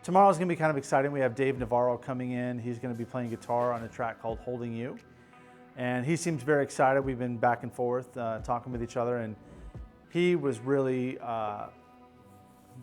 Tomorrow's going to be kind of exciting. We have Dave Navarro coming in. He's going to be playing guitar on a track called Holding You. And he seems very excited. We've been back and forth talking with each other. And he was really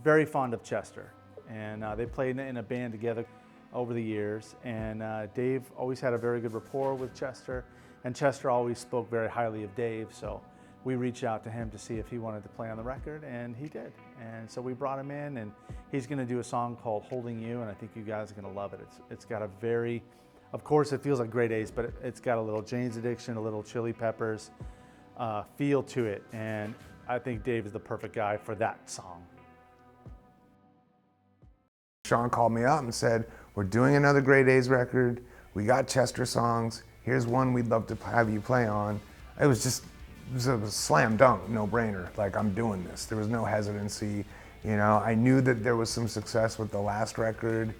very fond of Chester. And they played in a band together over the years. And Dave always had a very good rapport with Chester. And Chester always spoke very highly of Dave. So we reached out to him to see if he wanted to play on the record, and he did. And so we brought him in, and he's going to do a song called Holding You, and I think you guys are going to love it. It's got a very, of course it feels like Great Daze, but it's got a little Jane's Addiction, a little Chili Peppers feel to it, and I think Dave is the perfect guy for that song. Sean called me up and said, we're doing another Great Daze record, we got Chester songs, here's one we'd love to have you play on. It was a slam dunk, no brainer. Like, I'm doing this. There was no hesitancy. You know, I knew that there was some success with the last record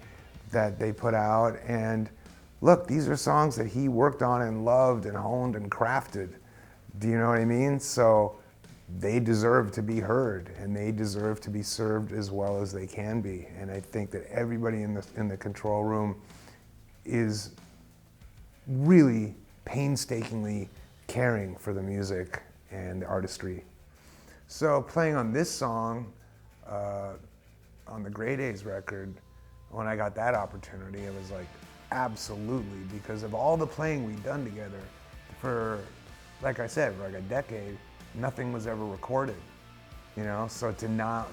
that they put out. And look, these are songs that he worked on and loved and honed and crafted. Do you know what I mean? So they deserve to be heard, and they deserve to be served as well as they can be. And I think that everybody in the control room is really painstakingly caring for the music and the artistry. So playing on this song, on the Great Daze record, when I got that opportunity, it was like, absolutely, because of all the playing we'd done together for, like I said, for like a decade, nothing was ever recorded, you know? So to now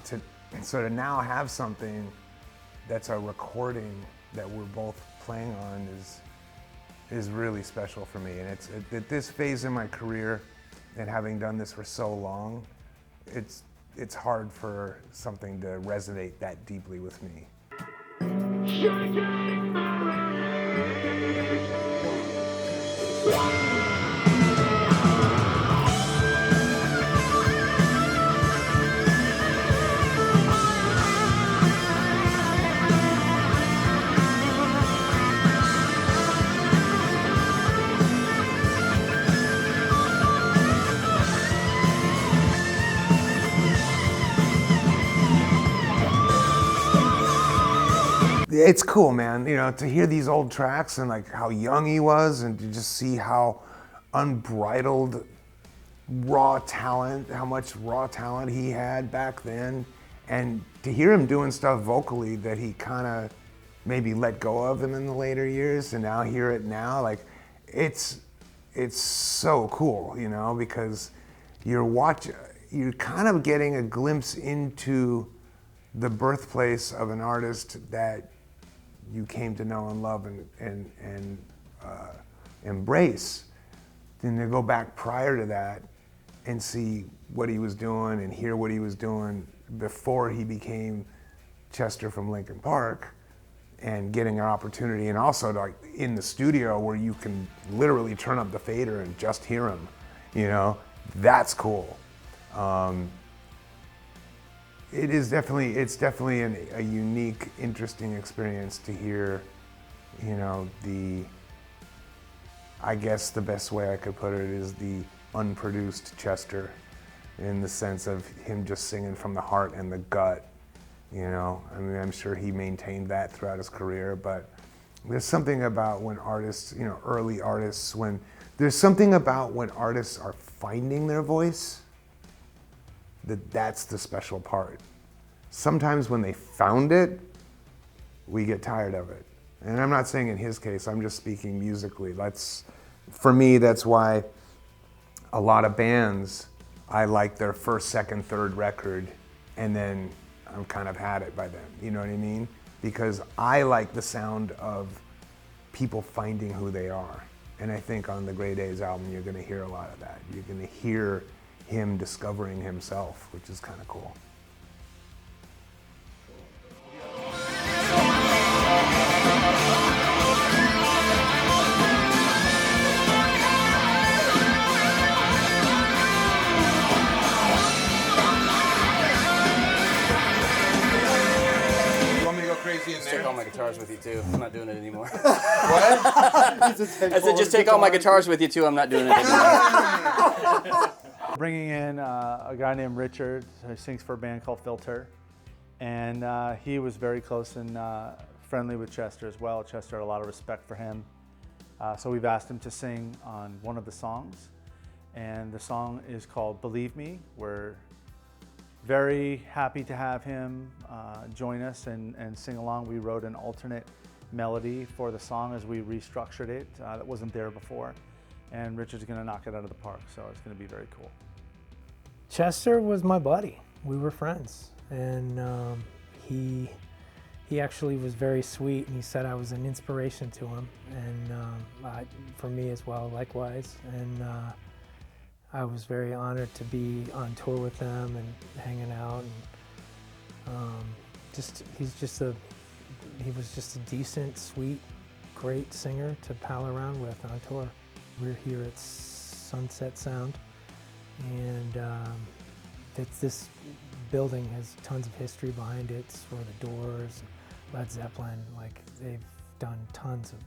have something that's a recording that we're both playing on is really special for me. And it's at this phase in my career, and having done this for so long, it's hard for something to resonate that deeply with me. It's cool, man, you know, to hear these old tracks and like how young he was, and to just see how unbridled raw talent, how much raw talent he had back then, and to hear him doing stuff vocally that he kind of maybe let go of him in the later years, and now hear it now, like it's so cool, you know, because you're kind of getting a glimpse into the birthplace of an artist that you came to know and love and embrace. Then to go back prior to that and see what he was doing and hear what he was doing before he became Chester from Linkin Park, and getting an opportunity, and also like in the studio where you can literally turn up the fader and just hear him, you know, that's cool. It's definitely a unique, interesting experience to hear, you know, I guess the best way I could put it is the unproduced Chester, in the sense of him just singing from the heart and the gut, you know. I mean, I'm sure he maintained that throughout his career, but there's something about when artists, you know, early artists, there's something about when artists are finding their voice, that's the special part. Sometimes when they found it, we get tired of it. And I'm not saying in his case, I'm just speaking musically. For me, that's why a lot of bands, I like their first, second, third record, and then I'm kind of had it by then, you know what I mean? Because I like the sound of people finding who they are. And I think on the Great Daze album, you're gonna hear a lot of that. You're gonna hear him discovering himself, which is kind of cool. Take all my guitars with you too. I'm not doing it anymore. What? I said just take all my guitars with you too. I'm not doing it anymore. Bringing in a guy named Richard who sings for a band called Filter. And he was very close and friendly with Chester as well. Chester had a lot of respect for him. So we've asked him to sing on one of the songs. And the song is called Believe Me. We're very happy to have him join us and sing along. We wrote an alternate melody for the song as we restructured it that wasn't there before. And Richard's gonna knock it out of the park, so it's gonna be very cool. Chester was my buddy. We were friends, and he actually was very sweet, and he said I was an inspiration to him, and for me as well, likewise. And I was very honored to be on tour with them and hanging out. And he was just a decent, sweet, great singer to pal around with on tour. We're here at Sunset Sound, and this building has tons of history behind it. It's for the Doors, Led Zeppelin. Like, they've done tons of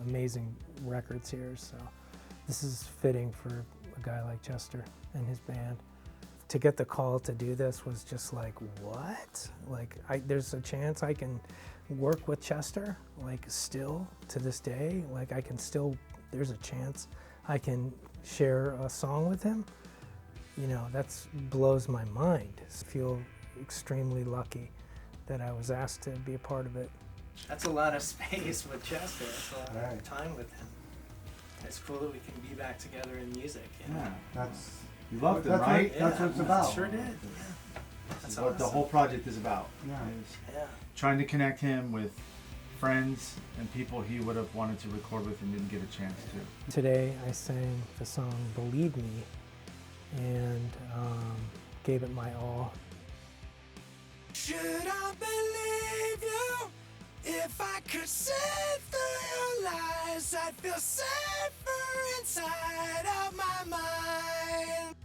amazing records here. So this is fitting for a guy like Chester and his band. To get the call to do this was just like, what? Like, there's a chance I can work with Chester, like, still to this day. Like, there's a chance I can share a song with him. You know, that blows my mind. I feel extremely lucky that I was asked to be a part of it. That's a lot of space with Chester. That's a lot of time with him. It's cool that we can be back together in music. You know? Yeah, that's, you loved it, right? That's what it's about. Sure did. Yeah. That's what the whole project is about. Yeah. Trying to connect him with friends and people he would have wanted to record with and didn't get a chance to. Today I sang the song Believe Me and gave it my all. Should I believe you? If I could see through your lies, I'd feel safer inside of my mind.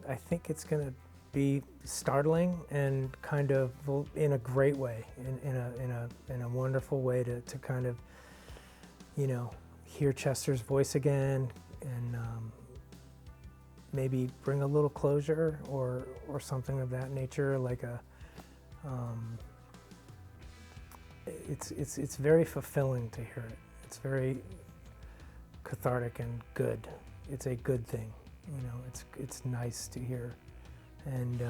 I think it's going to be startling and kind of in a great way, in a wonderful way to kind of, you know, hear Chester's voice again and maybe bring a little closure or something of that nature. Like it's very fulfilling to hear it. It's very cathartic and good. It's a good thing, you know. It's nice to hear. And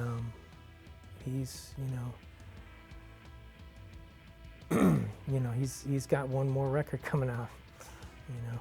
he's, you know, he's got one more record coming out, you know.